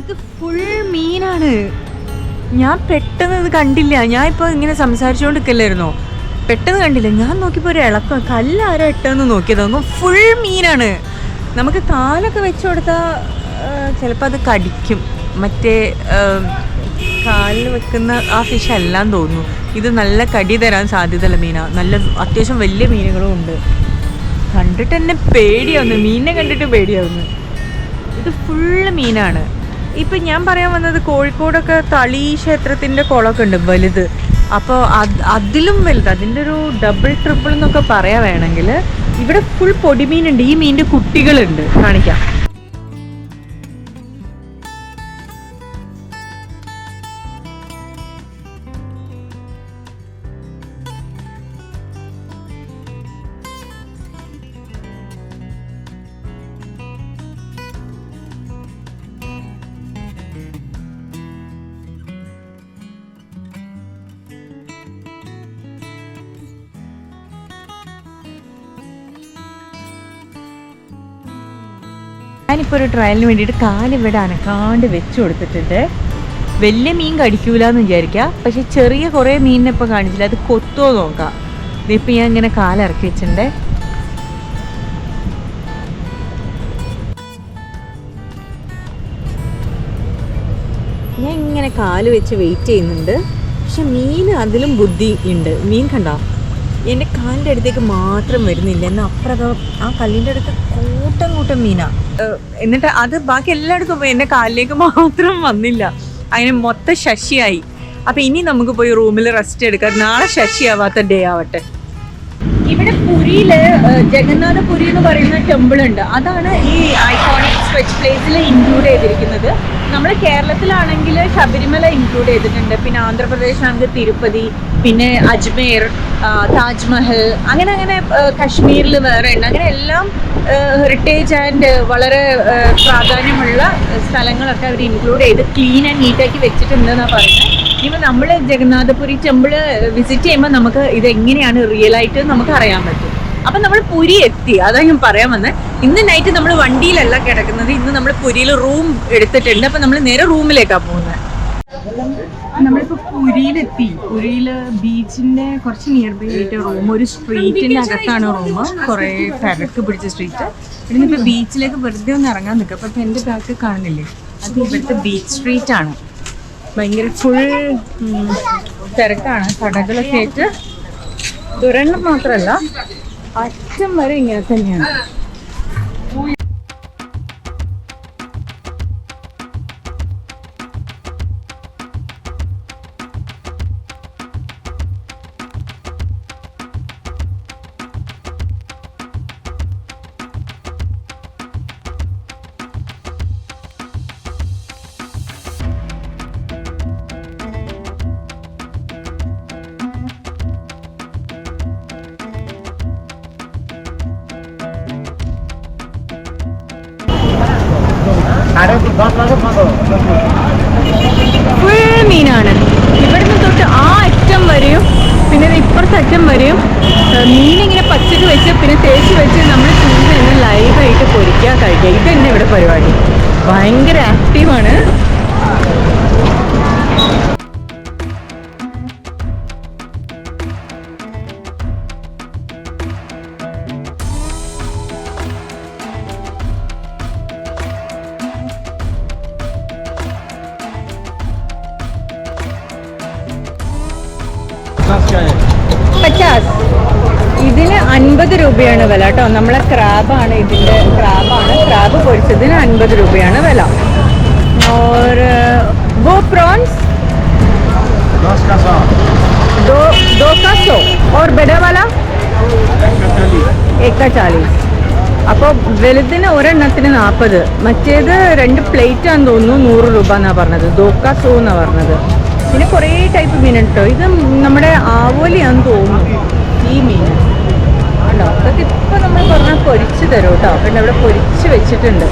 ഇത് ഫുൾ മീനാണ്. ഞാൻ പെട്ടെന്ന് ഇത് കണ്ടില്ല. ഞാൻ ഇപ്പോൾ ഇങ്ങനെ സംസാരിച്ചുകൊണ്ടിരിക്കല്ലായിരുന്നോ, പെട്ടെന്ന് കണ്ടില്ല. ഞാൻ നോക്കിയപ്പോൾ ഒരു ഇളക്കം, കല്ലാരോ ഇട്ടെന്ന് നോക്കിയത് നോക്കും ഫുൾ മീനാണ്. നമുക്ക് കാലൊക്കെ വെച്ച് കൊടുത്താൽ ചിലപ്പോൾ അത് കടിക്കും. മറ്റേ കാലിൽ വെക്കുന്ന ആ ഫിഷ് എല്ലാം തോന്നുന്നു. ഇത് നല്ല കടി തരാൻ സാധ്യതയുള്ള മീനാണ്. നല്ല അത്യാവശ്യം വലിയ മീനുകളും ഉണ്ട്. കണ്ടിട്ട് എന്നെ പേടിയാവുന്നു, മീനിനെ കണ്ടിട്ട് പേടിയാവുന്നു. ഇത് ഫുള്ള് മീനാണ്. ഇപ്പം ഞാൻ പറയാൻ വന്നത്, കോഴിക്കോടൊക്കെ തളി ക്ഷേത്രത്തിൻ്റെ കുളമൊക്കെ ഉണ്ട് വലുത്. അപ്പോൾ അതിലും വലുത്, അതിൻ്റെ ഒരു ഡബിൾ ട്രിപ്പിൾ എന്നൊക്കെ പറയാൻ വേണമെങ്കിൽ ഇവിടെ ഫുൾ പൊടിമീനുണ്ട്. ഈ മീനിൻ്റെ കുട്ടികളുണ്ട്, കാണിക്കാം. ഞാനിപ്പോൾ ഒരു ട്രയലിന് വേണ്ടിയിട്ട് കാലിവിടെ അനക്കാണ്ട് വെച്ച് കൊടുത്തിട്ടുണ്ട്. വലിയ മീൻ കടിക്കൂല എന്ന് വിചാരിക്കുക, പക്ഷെ ചെറിയ കുറേ മീനിനെ ഇപ്പോൾ കാണിച്ചില്ല. അത് കൊത്തുമോ നോക്കാം. ഇതിപ്പോൾ ഞാൻ ഇങ്ങനെ കാലിറക്കി വെച്ചിട്ടുണ്ട്. ഞാൻ ഇങ്ങനെ കാല് വെച്ച് വെയിറ്റ് ചെയ്യുന്നുണ്ട്. പക്ഷെ മീൻ അതിലും ബുദ്ധി ഉണ്ട്. മീൻ കണ്ടോ, എൻ്റെ കാലിൻ്റെ അടുത്തേക്ക് മാത്രം വരുന്നില്ല. എന്നാൽ അപ്പുറം ആ കല്ലിൻ്റെ അടുത്ത് കൂട്ടം മീനാ. എന്നിട്ട് അത് ബാക്കി എല്ലായിടത്തും പോയി, എൻ്റെ കാലിലേക്ക് മാത്രം വന്നില്ല. അതിന് മൊത്തം ശശിയായി. അപ്പം ഇനി നമുക്ക് പോയി റൂമിൽ റെസ്റ്റ് എടുക്കാം. നാളെ ശശിയാവാത്ത ഡേ ആവട്ടെ. ഇവിടെ പുരിയിൽ ജഗന്നാഥ പുരി എന്ന് പറയുന്ന ടെമ്പിൾ ഉണ്ട്. അതാണ് ഈ ഐക്കോണിക് സ്കെച്ച് പ്ലേസിൽ ഇൻക്ലൂഡ് ചെയ്തിരിക്കുന്നത്. നമ്മൾ കേരളത്തിലാണെങ്കിൽ ശബരിമല ഇൻക്ലൂഡ് ചെയ്തിട്ടുണ്ട്. പിന്നെ ആന്ധ്രാപ്രദേശാണെങ്കിൽ തിരുപ്പതി, പിന്നെ അജ്മീർ, താജ്മഹൽ, അങ്ങനെ കശ്മീരിൽ വേറെ ഉണ്ട്. അങ്ങനെ എല്ലാം ഹെറിറ്റേജ് ആൻഡ് വളരെ പ്രാധാന്യമുള്ള സ്ഥലങ്ങളൊക്കെ അവർ ഇൻക്ലൂഡ് ചെയ്ത് ക്ലീൻ ആൻഡ് നീറ്റാക്കി വെച്ചിട്ടുണ്ടെന്നാണ് പറയുന്നത്. ഇനിയിപ്പോൾ നമ്മൾ ജഗന്നാഥപുരി ടെമ്പിൾ വിസിറ്റ് ചെയ്യുമ്പോൾ നമുക്ക് ഇതെങ്ങനെയാണ് റിയലായിട്ട് നമുക്ക് അറിയാൻ പറ്റും. അപ്പം നമ്മൾ പുരി എത്തി, അതാണ് ഞാൻ പറയാൻ വന്നത്. ഇന്ന് നൈറ്റ് നമ്മൾ വണ്ടിയിലല്ല കിടക്കുന്നത്. ഇന്ന് നമ്മൾ പുരിയിൽ റൂം എടുത്തിട്ടുണ്ട്. അപ്പം നമ്മൾ നേരെ റൂമിലേക്കാണ് പോകുന്നത്. നമ്മളിപ്പോൾ പുരിയിലെത്തി. പുരിയിൽ ബീച്ചിൻ്റെ കുറച്ച് നിയർ ബൈ ആയിട്ട് റൂം, ഒരു സ്ട്രീറ്റിൻ്റെ അകത്താണ് റൂം. കുറേ തിരക്ക് പിടിച്ച സ്ട്രീറ്റ്. ഇവിടെ ഇപ്പോൾ ബീച്ചിലേക്ക് വെറുതെ ഒന്ന് ഇറങ്ങാൻ നിൽക്കുക. അപ്പോൾ എൻ്റെ ബാക്ക് കാണുന്നില്ലേ, അത് ഇവിടുത്തെ ബീച്ച് സ്ട്രീറ്റാണ്. ഭയങ്കര ഫുൾ തിരക്കാണ്. കടകളൊക്കെ ആയിട്ട് ദുരന്തം മാത്രമല്ല, അറ്റം വരെ ഇങ്ങനെ തന്നെയാണ്. ഫുൾ മീനാണ്. ഇവിടുന്ന് തൊട്ട് ആ അറ്റം വരെയും പിന്നെ ഇപ്പുറത്തെ അറ്റം വരെയും മീനിങ്ങനെ പച്ചക്ക് വെച്ച് പിന്നെ തേച്ച് വെച്ച് നമ്മൾ ചൂട് തന്നെ ലൈവായിട്ട് പൊരിക്കുക, കഴിക്കുക. ഇത് തന്നെ ഇവിടെ പരിപാടി. ഭയങ്കര ആക്റ്റീവാണ്. ഇതിന് 50 രൂപയാണ് വില കേട്ടോ. നമ്മളെ ക്രാബാണ്, ഇതിൻ്റെ ക്രാബ് പൊരിച്ചതിന് 50 രൂപയാണ് വില. और वो प्रॉन्स 2 का 100 और बड़ा वाला 1 का 40. അപ്പോൾ വലുതിന് ഒരെണ്ണത്തിന് 40. മറ്റേത് 2 പ്ലേറ്റ് ആണെന്ന് തോന്നുന്നു 100 രൂപ എന്നാണ് പറഞ്ഞത്. 2 का 100 എന്നാണ് പറഞ്ഞത്. പിന്നെ കുറേ ടൈപ്പ് മീനുണ്ട് കേട്ടോ. ഇത് നമ്മുടെ ആവോലിയാന്ന് തോന്നുന്നു ഈ മീൻ. ഉണ്ടോ, അതൊക്കെ ഇപ്പം നമ്മൾ പറഞ്ഞാൽ പൊരിച്ച് തരും കേട്ടോ. പിന്നെ അവിടെ പൊരിച്ച് വെച്ചിട്ടുണ്ട്.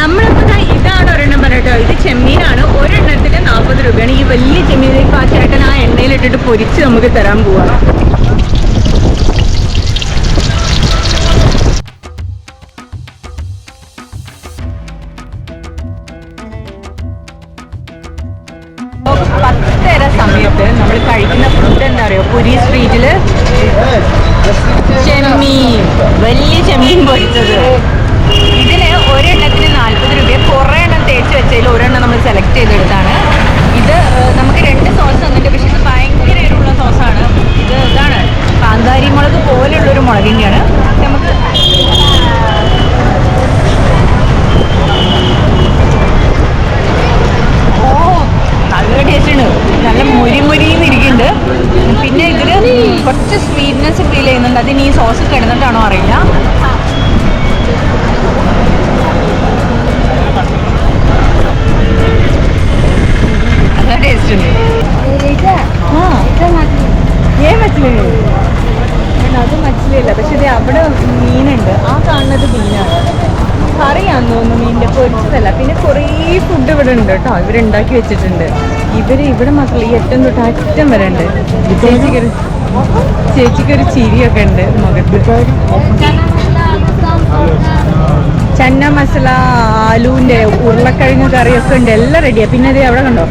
നമ്മളിപ്പോൾ ഇതാണ് ഒരെണ്ണം പറഞ്ഞ കേട്ടോ. ഇത് ചെമ്മീനാണ്, ഒരെണ്ണത്തിന് 40 രൂപയാണ്. ഈ വലിയ ചെമ്മീനിലേക്ക് ആ ചേട്ടൻ ആ എണ്ണയിലിട്ടിട്ട് പൊരിച്ച് നമുക്ക് തരാൻ പോവാ. സമയത്ത് നമ്മൾ കഴിക്കുന്ന ഫുഡ് എന്താ പറയുക, പുരി സ്ട്രീറ്റില് ചെമ്മീൻ, വലിയ ചെമ്മീൻ പൊരിച്ചത്. ഇതിന് ഒരെണ്ണത്തിന് 40 രൂപ. കുറേ എണ്ണം തേച്ച് വെച്ചതിൽ ഒരെണ്ണം നമ്മൾ സെലക്ട് ചെയ്തെടുത്താണ്. ഇത് നമുക്ക് 2 സോസ് തന്നിട്ട്, പക്ഷെ ഇത് ഭയങ്കര എരിവുള്ള സോസാണ്. ഇതാണ് കാന്താരി മുളക് പോലെയുള്ളൊരു മുളകിൻ്റെയാണ്. നമുക്ക് നല്ല ടേസ്റ്റാണ്, നല്ല മുരിന്നിരിക്കുന്നുണ്ട്. പിന്നെ ഇതിൽ കുറച്ച് സ്വീറ്റ്നെസ് ഫീൽ ചെയ്യുന്നുണ്ട്. അതിന് ഈ സോസ് കിടന്നിട്ടാണോ അറിയില്ല. നല്ല ടേസ്റ്റ് ഉണ്ട്. അത് മച്ചിലല്ല, പക്ഷെ ഇത് അവിടെ മീനുണ്ട്. ആ കാണുന്നത് മീനാണ്, കറിയാന്ന് തോന്നുന്നു, മീനിൻ്റെ പൊരിച്ചതല്ല. പിന്നെ കുറേ ഫുഡ് ഇവിടെ ഉണ്ട് കേട്ടോ, ഇവരുണ്ടാക്കി വെച്ചിട്ടുണ്ട്. ഇവിടെ മാത്രമല്ല, ഈ അറ്റം തൊട്ട് അറ്റം വരെ ഉണ്ട്. ചേച്ചിക്കൊരു ചിരിയൊക്കെ ഉണ്ട് മുഖത്ത്. ചന്ന മസാല, ആലുവിൻ്റെ ഉരുളക്കിഴങ്ങ് കറിയൊക്കെ ഉണ്ട്, എല്ലാം റെഡിയാണ്. പിന്നെ അത് അവിടെ കണ്ടോ,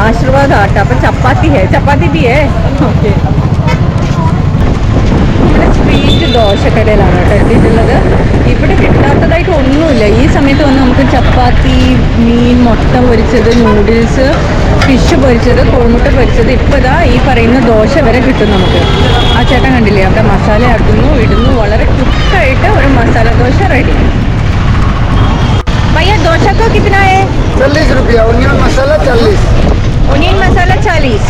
ആശീർവാദം ആട്ടോ. അപ്പം ചപ്പാത്തി ബിയേ. ഓക്കെ, നമ്മുടെ സ്ട്രീറ്റ് ദോശക്കടയിലാണ് കേട്ടോ എത്തിയിട്ടുള്ളത്. ഇവിടെ കിട്ടാത്തതായിട്ട് ഒന്നുമില്ല. ഈ സമയത്ത് വന്ന് നമുക്ക് ചപ്പാത്തി, മീൻ, മുട്ട പൊരിച്ചത്, നൂഡിൽസ്, ഫിഷ് പൊരിച്ചത്, കോഴിമുട്ട പൊരിച്ചത്, ഇപ്പോൾ ഇതാ ഈ പറയുന്ന ദോശ വരെ കിട്ടും നമുക്ക്. ആ ചേട്ടൻ കണ്ടില്ലേ, അവിടെ മസാല ഇടുന്നു. വളരെ ക്വിക്കായിട്ട് ഒരു മസാല ദോശ റെഡി. भैया डोसा को कितना है? 40 रुपया। ओनियन मसाला 40। ओनियन मसाला 40।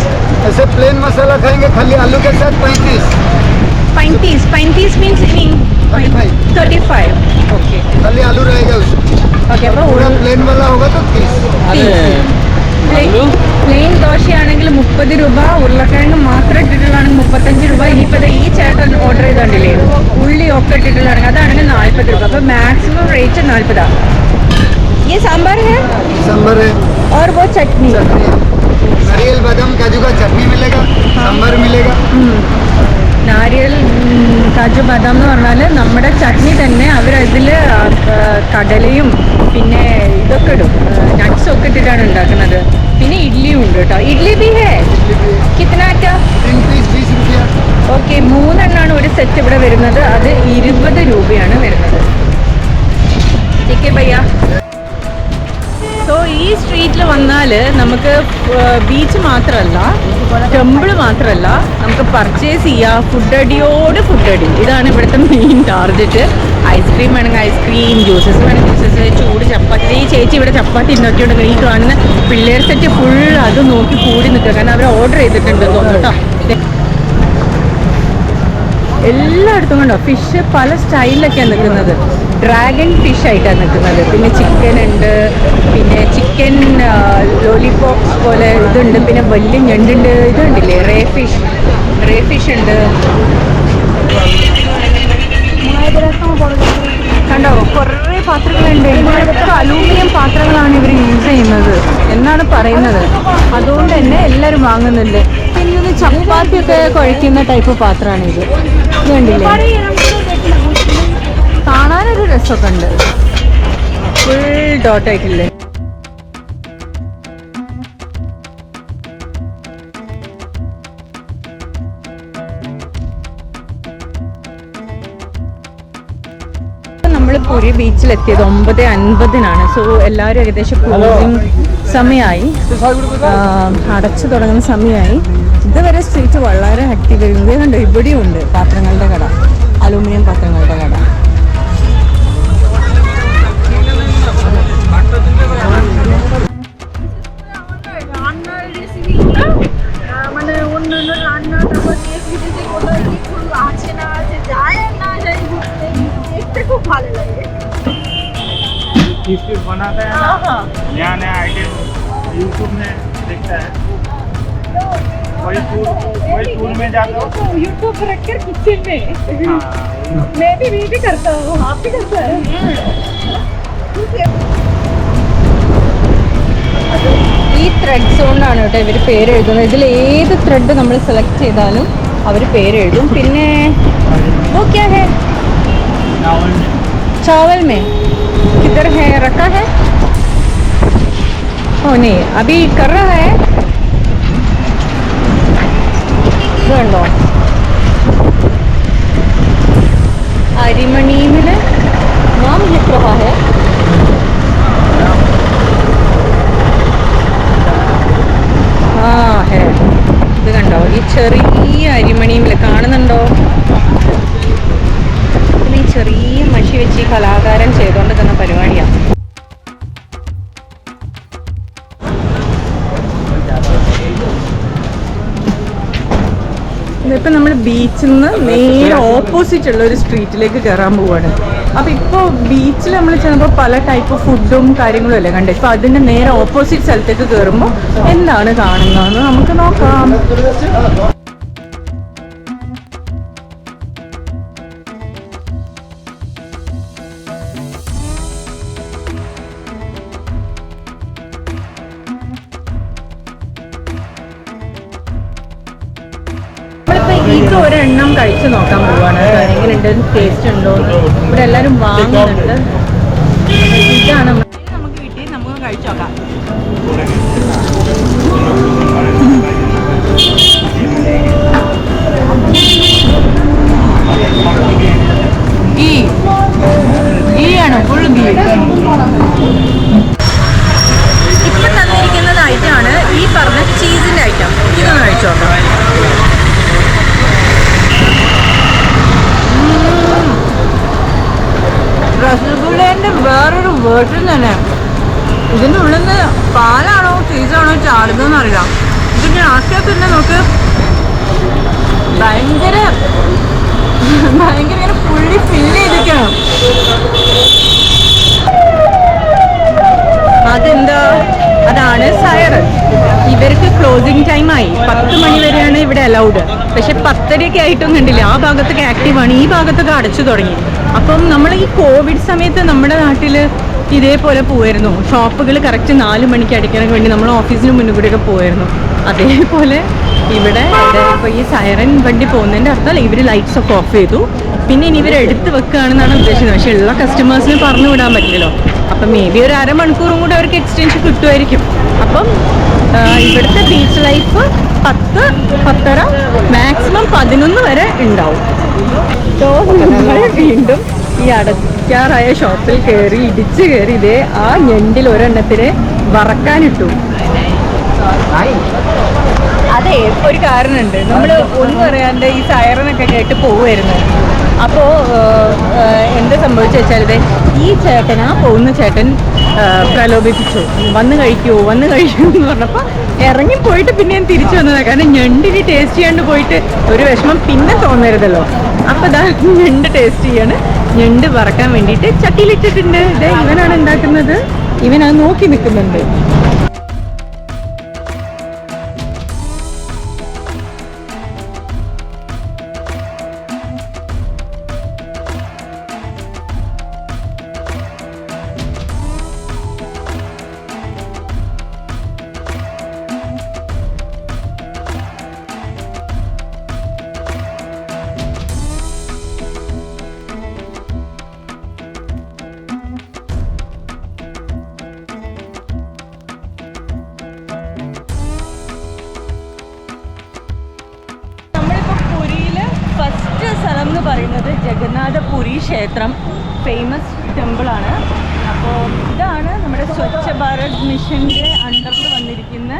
ऐसे प्लेन मसाला खाएंगे खाली आलू के साथ 35। 35 मीन्स 35। ओके, खाली आलू रहेगा उसमें। ओके, അപ്പോൾ पूरा प्लेन वाला होगा तो 30। പ്ലെയിൻ ദോശയാണെങ്കിൽ 30 രൂപ, ഉരുളക്കിഴങ്ങ് മാത്രം ഇട്ടിട്ടുള്ളതാണെങ്കിൽ 35 രൂപ. ഇനിയിപ്പോൾ ഈ ചേട്ടൻ ഓർഡർ ചെയ്തോണ്ടില്ലേ, ഉള്ളി ഒക്കെ ഇട്ടിട്ടുള്ളതാണെങ്കിൽ അതാണെങ്കിൽ 40 രൂപ. അപ്പോൾ മാക്സിമം റേറ്റ് 40. ये सांभर है और वो चटनी, नारियल बादाम काजू का चटनी मिलेगा, सांभर मिलेगा. നാരിയൽ കാജു ബാദാം എന്ന് പറഞ്ഞാൽ നമ്മുടെ ചട്നി തന്നെ. അവരതിൽ കടലയും പിന്നെ ഇതൊക്കെ ഇടും, നട്ട്സൊക്കെ ഇട്ടിട്ടാണ് ഉണ്ടാക്കുന്നത്. പിന്നെ ഇഡ്ഡലിയും ഉണ്ട് കേട്ടോ. ഇഡ്ഡലി ബി ഹേ കിത്തനാറ്റ? ഓക്കെ, 3 എണ്ണമാണ് ഒരു സെറ്റ് ഇവിടെ വരുന്നത്. അത് 20 രൂപയാണ് വരുന്നത്. ठीक है भैया. സോ ഈ സ്ട്രീറ്റിൽ വന്നാൽ നമുക്ക് ബീച്ച് മാത്രമല്ല, ടെമ്പിൾ മാത്രമല്ല, നമുക്ക് പർച്ചേസ് ചെയ്യാം. ഫുഡ് അടി. ഇതാണ് ഇവിടുത്തെ മെയിൻ ടാർഗറ്റ്. ഐസ്ക്രീം വേണമെങ്കിൽ ഐസ്ക്രീം, ജ്യൂസസ് വേണമെങ്കിൽ ജ്യൂസസ്, ചൂട് ചപ്പാത്തി. ഈ ചേച്ചി ഇവിടെ ചപ്പാത്തി ഉണ്ടാക്കിയോണ്ട് ഈ കാണുന്ന പിള്ളേർ സെറ്റ് ഫുൾ അത് നോക്കി കൂടി നിൽക്കുക. കാരണം അവർ ഓർഡർ ചെയ്തിട്ടുണ്ട് തോന്നുന്നു കേട്ടോ. എല്ലായിടത്തും കണ്ടോ ഫിഷ് പല സ്റ്റൈലിലൊക്കെയാണ് നിൽക്കുന്നത്. ഡ്രാഗൺ ഫിഷ് ആയിട്ടാണ് നിൽക്കുന്നത്. പിന്നെ ചിക്കൻ ഉണ്ട്, പിന്നെ ചിക്കൻ ലോലിപോപ്സ് പോലെ ഇതുണ്ട്, പിന്നെ വലിയ ഞണ്ടുണ്ട്. ഇതുണ്ടല്ലേ റേ ഫിഷ് ഉണ്ട്. കണ്ടോ കുറേ പാത്രങ്ങളുണ്ട്. ഇവിടുത്തെ അലൂമിനിയം പാത്രങ്ങളാണ് ഇവർ യൂസ് ചെയ്യുന്നത് എന്നാണ് പറയുന്നത്. അതുകൊണ്ട് തന്നെ എല്ലാവരും വാങ്ങുന്നുണ്ട്. പിന്നെ ഇത് ചപ്പാത്തിയൊക്കെ കുഴയ്ക്കുന്ന ടൈപ്പ് പാത്രമാണ് ഇത്. ഇതുണ്ടല്ലേ, കാണാനൊരു രസമൊക്കെ ഉണ്ട്. ഫുൾ ഡോട്ടായിട്ടില്ലേ. നമ്മൾ പുരി ബീച്ചിലെത്തിയത് 9:50. സോ എല്ലാവരും ഏകദേശം ക്ലോസിങ് സമയമായി, അടച്ചു തുടങ്ങുന്ന സമയമായി. ഇതുവരെ സ്ട്രീറ്റ് വളരെ ആക്റ്റീവ് ആയിരുന്നു. കണ്ടോ ഇവിടെയും ഉണ്ട് പാത്രങ്ങളുടെ കട, അലൂമിനിയം പാത്രങ്ങളുടെ കട. মানে অন্য রান্না, তারপর বিদেশে কোথাও ফুল আছে না আছে, যায় না যায়, দেখতে খুব ভালো লাগে। चीज बनाता है ना, नया नया आइटम यूट्यूब में देखता है, वही फूड में जाता हूँ यूट्यूब पर रखकर किचन में। मैं भी करता हूँ, आप भी करता है। ഈ ത്രെഡ്സ് കൊണ്ടാണ് കേട്ടോ ഇവർ പേര് എഴുതുന്നത്. ഇതിൽ ഏത് ത്രെഡ് നമ്മൾ സെലക്ട് ചെയ്താലും അവർ പേര് എഴുതും. പിന്നെ वो क्या है? चावल में किधर है रखा है? ओ नहीं अभी कर रहा है. ഇതുണ്ടോ അരിമണിയില് നാം लिख रहा है. ഹേ ഇത് കണ്ടോ ഈ ചെറിയ അരിമണിയിൽ കാണുന്നുണ്ടോ? ഈ ചെറിയ മഷി വെച്ച് ഈ കലാകാരൻ ചെയ്തുകൊണ്ട് തന്ന പരിപാടിയാണ്. ഇതിപ്പോൾ നമ്മൾ ബീച്ചിൽ നിന്ന് നേരെ ഓപ്പോസിറ്റ് ഉള്ള ഒരു സ്ട്രീറ്റിലേക്ക് കയറാൻ പോവാണ്. അപ്പോൾ ഇപ്പോൾ ബീച്ചിൽ നമ്മൾ ചെന്നപ്പോൾ പല ടൈപ്പ് ഫുഡും കാര്യങ്ങളും അല്ലേ കണ്ടേ. ഇപ്പോൾ അതിൻ്റെ നേരെ ഓപ്പോസിറ്റ് സ്ഥലത്തേക്ക് കയറുമ്പോൾ എന്താണ് കാണുന്നതെന്ന് നമുക്ക് നോക്കാം. ഇത് ഒരെണ്ണം കഴിച്ചു നോക്കാൻ പോവാണ്. എങ്ങനെയുണ്ട്, ടേസ്റ്റ് ഉണ്ടോ? ഇവിടെ എല്ലാവരും വാങ്ങുന്നുണ്ട്. ഇതാണ് നമുക്ക് കിട്ടി, നമുക്ക് കഴിച്ചു നോക്കാം. ഗീയാണ്, ഫുൾ ഗീ. ഇപ്പൊ തന്നിരിക്കുന്നത് ഐറ്റമാണ് ഈ പറഞ്ഞ ചീസിന്റെ ഐറ്റം. ഇതൊന്ന് കഴിച്ചു നോക്കാം. രസഗുളേൻ്റെ വേറൊരു വേർഷൻ തന്നെ. ഇതിൻ്റെ ഉള്ളിൽ നിന്ന് പാലാണോ ചീസാണോ ചാടുന്നതെന്ന് അറിയാം. ഇതിൻ്റെ ആശയൊക്കെ തന്നെ നമുക്ക് ഭയങ്കര ഇങ്ങനെ ഫുള്ളി ഫില്ല് ചെയ്തിരിക്കണം. അതെന്താ, അതാണ് സൈറൻ. ഇവർക്ക് ക്ലോസിങ് ടൈമായി 10 മണി വരെയാണ് ഇവിടെ അലൗഡ്. പക്ഷെ 10:30 ആയിട്ടും കണ്ടില്ല, ആ ഭാഗത്തൊക്കെ ആക്റ്റീവാണ്, ഈ ഭാഗത്തൊക്കെ അടച്ചു തുടങ്ങി. അപ്പം നമ്മൾ ഈ കോവിഡ് സമയത്ത് നമ്മുടെ നാട്ടിൽ ഇതേപോലെ പോയിരുന്നു. ഷോപ്പുകൾ കറക്റ്റ് 4 മണിക്ക് അടിക്കാനൊക്കെ വേണ്ടി നമ്മൾ ഓഫീസിന് മുന്നിൽ കൂടെയൊക്കെ പോയിരുന്നു. അതേപോലെ ഇവിടെ ഇപ്പോൾ ഈ സൈറൻ വണ്ടി പോകുന്നതിൻ്റെ അർത്ഥം ഇവർ ലൈറ്റ്സ് ഒക്കെ ഓഫ് ചെയ്തു. പിന്നെ ഇനി ഇവർ എടുത്ത് വെക്കുകയാണെന്നാണ് ഉദ്ദേശിക്കുന്നത്. പക്ഷേ ഉള്ള കസ്റ്റമേഴ്സിന് പറഞ്ഞു വിടാൻ പറ്റില്ലല്ലോ. അപ്പം മേ ബി ഒരു അരമണിക്കൂറും കൂടെ അവർക്ക് എക്സ്റ്റൻഷൻ കിട്ടുമായിരിക്കും. അപ്പം ഇവിടുത്തെ ബീച്ച് ലൈഫ് 10-10:30 മാക്സിമം 11 വരെ ഉണ്ടാവും. നമ്മൾ വീണ്ടും ഈ അടയ്ക്കാറായ ഷോപ്പിൽ കയറി ഇടിച്ച് കയറി ഇതേ ആ ഞണ്ടിൽ ഒരെണ്ണത്തിനെ വറക്കാനിട്ടു. അതെ, ഒരു കാരണമുണ്ട്. നമ്മൾ ഒന്നും അറിയാണ്ട് ഈ സൈറനൊക്കെ കേട്ട് പോവുമായിരുന്നു. അപ്പോൾ എന്താ സംഭവിച്ചു വെച്ചാൽ ഈ ചേട്ടൻ, ആ പോകുന്ന ചേട്ടൻ പ്രലോഭിപ്പിച്ചു, വന്ന് കഴിക്കുമോ എന്ന് പറഞ്ഞപ്പോൾ ഇറങ്ങിപ്പോയിട്ട് പിന്നെ ഞാൻ തിരിച്ചു വന്നതാണ്. കാരണം ഞണ്ടിന് ടേസ്റ്റ് ചെയ്യാണ്ട് പോയിട്ട് ഒരു വിഷമം പിന്നെ തോന്നരുതല്ലോ. അപ്പോൾ ഇതാ ഞണ്ട് ടേസ്റ്റ് ചെയ്യാണ്. ഞണ്ട് വറക്കാൻ വേണ്ടിയിട്ട് ചട്ടിയിലിട്ടിട്ടുണ്ട്. ഇത് ഇവനാണ് ഉണ്ടാക്കുന്നത്. ഇവനത് നോക്കി നിൽക്കുന്നുണ്ട്. സ്ഥലം എന്ന് പറയുന്നത് ജഗന്നാഥ പുരി ക്ഷേത്രം, ഫേമസ് ടെമ്പിളാണ്. അപ്പോൾ ഇതാണ് നമ്മുടെ സ്വച്ഛ ഭാരത് മിഷൻ്റെ അണ്ടറിൽ വന്നിരിക്കുന്ന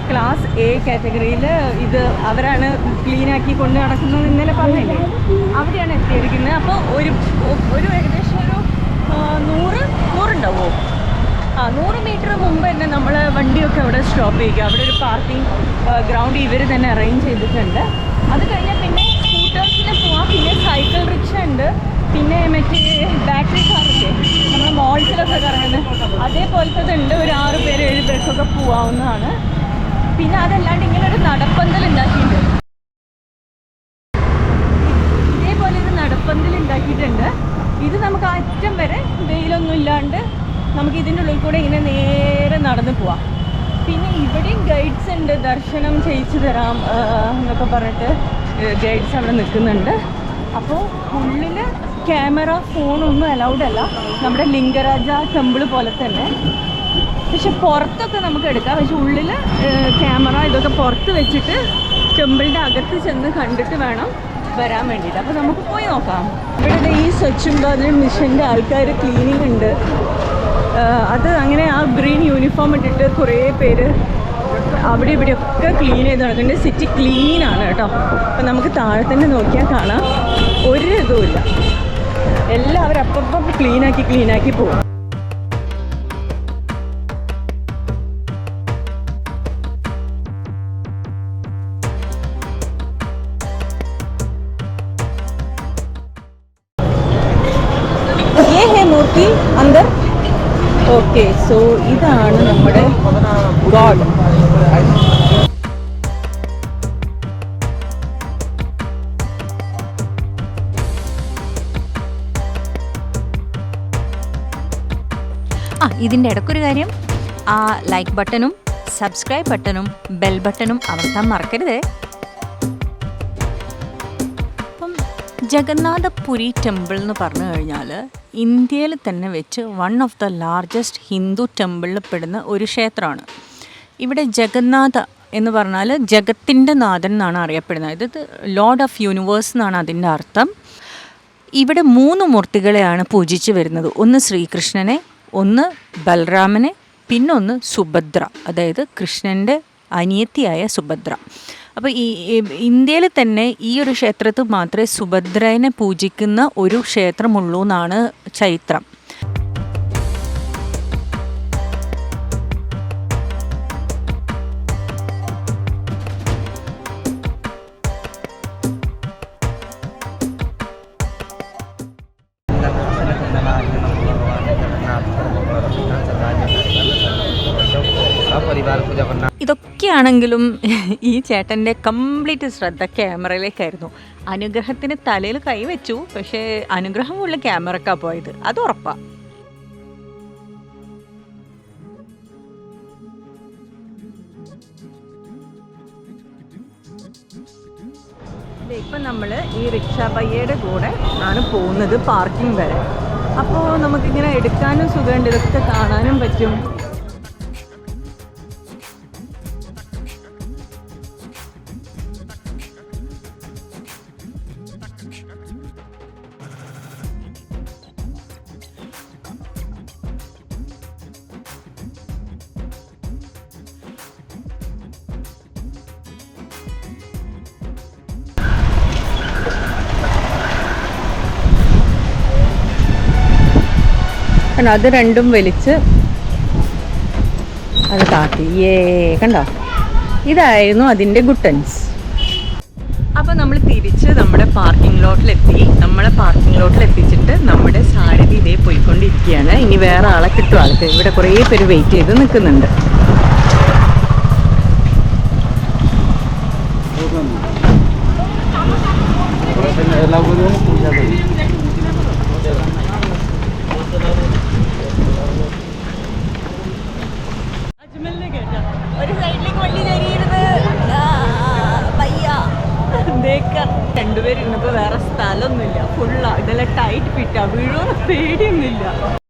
ക്ലാസ് A കാറ്റഗറിയിൽ. ഇത് അവരാണ് ക്ലീനാക്കി കൊണ്ട് നടക്കുന്നത്. ഇന്നലെ പറഞ്ഞില്ലേ, അവിടെയാണ് എത്തിയിരിക്കുന്നത്. അപ്പോൾ ഒരു ഏകദേശം ഒരു 100 ഉണ്ടാവുമോ? 100 മീറ്റർ മുമ്പ് തന്നെ നമ്മൾ വണ്ടിയൊക്കെ അവിടെ സ്റ്റോപ്പ് ചെയ്യുക. അവിടെ ഒരു പാർക്കിംഗ് ഗ്രൗണ്ട് ഇവർ തന്നെ അറേഞ്ച് ചെയ്തിട്ടുണ്ട്. അത് കഴിഞ്ഞാൽ പിന്നെ സ്കൂട്ടേഴ്സിന് പോവാം. പിന്നെ സൈക്കിൾ റിക്ഷ ഉണ്ട്. പിന്നെ മറ്റേ ബാറ്ററി കാറൊക്കെ നമ്മൾ മോൾസിലൊക്കെ കറങ്ങുന്നത് അതേപോലത്തെ ഉണ്ട്. ഒരു 6 പേര് 7 പേർക്കൊക്കെ പോവാവുന്നതാണ്. പിന്നെ അതല്ലാണ്ട് ഇങ്ങനെ ഒരു നടപ്പന്തൽ ഉണ്ടാക്കിയിട്ടുണ്ട്. ഇതേപോലെ ഒരു നടപ്പന്തൽ ഉണ്ടാക്കിയിട്ടുണ്ട്. ഇത് നമുക്ക് അറ്റം വരെ വെയിലൊന്നും ഇല്ലാണ്ട് നമുക്ക് ഇതിൻ്റെ ഉള്ളിൽ കൂടെ ഇങ്ങനെ നേരെ നടന്ന് പോവാം. പിന്നെ ഇവിടെയും ഗൈഡ്സ് ഉണ്ട്, ദർശനം ചെയ്യിച്ചു തരാം എന്നൊക്കെ പറഞ്ഞിട്ട് ഗൈഡ്സ് അവിടെ നിൽക്കുന്നുണ്ട്. അപ്പോൾ ഉള്ളിൽ ക്യാമറ ഫോണൊന്നും അലൗഡ് അല്ല, നമ്മുടെ ലിംഗരാജ ടെമ്പിൾ പോലെ തന്നെ. പക്ഷെ പുറത്തൊക്കെ നമുക്ക് എടുക്കാം. പക്ഷെ ഉള്ളിൽ ക്യാമറ ഇതൊക്കെ പുറത്ത് വെച്ചിട്ട് ടെമ്പിളിൻ്റെ അകത്ത് ചെന്ന് കണ്ടിട്ട് വേണം വരാൻ വേണ്ടിയിട്ട്. അപ്പോൾ നമുക്ക് പോയി നോക്കാം. ഇവിടെ ഈ സ്വച്ഛ് ഭാരത് മിഷൻ്റെ ആൾക്കാർ ക്ലീനിങ് ഉണ്ട്. അത് അങ്ങനെ ആ ഗ്രീൻ യൂണിഫോം ഇട്ടിട്ട് കുറേ പേര് അവിടെ ഇവിടെയൊക്കെ ക്ലീൻ ചെയ്ത് നടക്കുന്നുണ്ട്. സിറ്റി ക്ലീനാണ് കേട്ടോ. അപ്പം നമുക്ക് താഴെ തന്നെ നോക്കിയാൽ കാണാം, ഒരു ഇതുമില്ല, എല്ലാവരും അപ്പം ക്ലീനാക്കി പോകും. മൂർത്തി അന്തർ. ഓക്കെ, സോ ഇതാണ് നമ്മുടെ ഗോഡ്. ഇതിൻ്റെ ഇടയ്ക്കൊരു കാര്യം, ആ ലൈക്ക് ബട്ടണും സബ്സ്ക്രൈബ് ബട്ടണും ബെൽ ബട്ടണും അമർത്താൻ മറക്കരുതേ. അപ്പം ജഗന്നാഥ പുരി ടെമ്പിൾ എന്ന് പറഞ്ഞു കഴിഞ്ഞാൽ ഇന്ത്യയിൽ തന്നെ വെച്ച് one of the largest Hindu ടെമ്പിളിൽ പെടുന്ന ഒരു ക്ഷേത്രമാണ്. ഇവിടെ ജഗന്നാഥ എന്ന് പറഞ്ഞാൽ ജഗത്തിൻ്റെ നാഥൻ എന്നാണ് അറിയപ്പെടുന്നത്. ഇത് ലോർഡ് ഓഫ് യൂണിവേഴ്സ് എന്നാണ് അതിൻ്റെ അർത്ഥം. ഇവിടെ 3 മൂർത്തികളെയാണ് പൂജിച്ച് വരുന്നത്. ഒന്ന് ശ്രീകൃഷ്ണനെ, ഒന്ന് ബലറാമനെ, പിന്നൊന്ന് സുഭദ്ര, അതായത് കൃഷ്ണൻ്റെ അനിയത്തിയായ സുഭദ്ര. അപ്പോൾ ഈ ഇന്ത്യയിൽ തന്നെ ഈ ഒരു ക്ഷേത്രത്തിൽ മാത്രമേ സുഭദ്രനെ പൂജിക്കുന്ന ഒരു ക്ഷേത്രമുള്ളൂ എന്നാണ് ചരിത്രം. ഇതൊക്കെയാണെങ്കിലും ഈ ചേട്ടൻ്റെ കംപ്ലീറ്റ് ശ്രദ്ധ ക്യാമറയിലേക്കായിരുന്നു. അനുഗ്രഹത്തിന് തലയിൽ കൈവച്ചു, പക്ഷേ അനുഗ്രഹമുള്ള ക്യാമറക്കാണ് പോയത്, അത് ഉറപ്പാണ്. ഇപ്പം നമ്മൾ ഈ റിക്ഷാ പയ്യയുടെ കൂടെ ആണ് പോകുന്നത് പാർക്കിംഗ് വരെ. അപ്പോൾ നമുക്കിങ്ങനെ എടുക്കാനും സുഖമുണ്ട്, ഇതൊക്കെ കാണാനും പറ്റും. അത് രണ്ടും വലിച്ച് അത് താത്തി, കണ്ടോ, ഇതായിരുന്നു അതിൻ്റെ ഗുട്ടൻസ്. അപ്പോൾ നമ്മൾ തിരിച്ച് നമ്മുടെ പാർക്കിംഗ് ലോട്ടിലെത്തി. നമ്മളെ പാർക്കിംഗ് ലോട്ടിലെത്തിച്ചിട്ട് നമ്മുടെ സാരഥി ഇതേ പോയിക്കൊണ്ടിരിക്കുകയാണ്. ഇനി വേറെ ആളെ കിട്ടും. ആൾക്ക് ഇവിടെ കുറേ പേര് വെയിറ്റ് ചെയ്ത് നിൽക്കുന്നുണ്ട്. ഒരു സൈഡിലേക്ക് വണ്ടി കയറിയിരുന്ന് രണ്ടുപേരിരുന്നപ്പോൾ വേറെ സ്ഥലമൊന്നുമില്ല, ഫുള്ളാ. ഇതെല്ലാം ടൈറ്റ് ഫിറ്റാ, വീഴുമെന്ന് പേടിയൊന്നുമില്ല.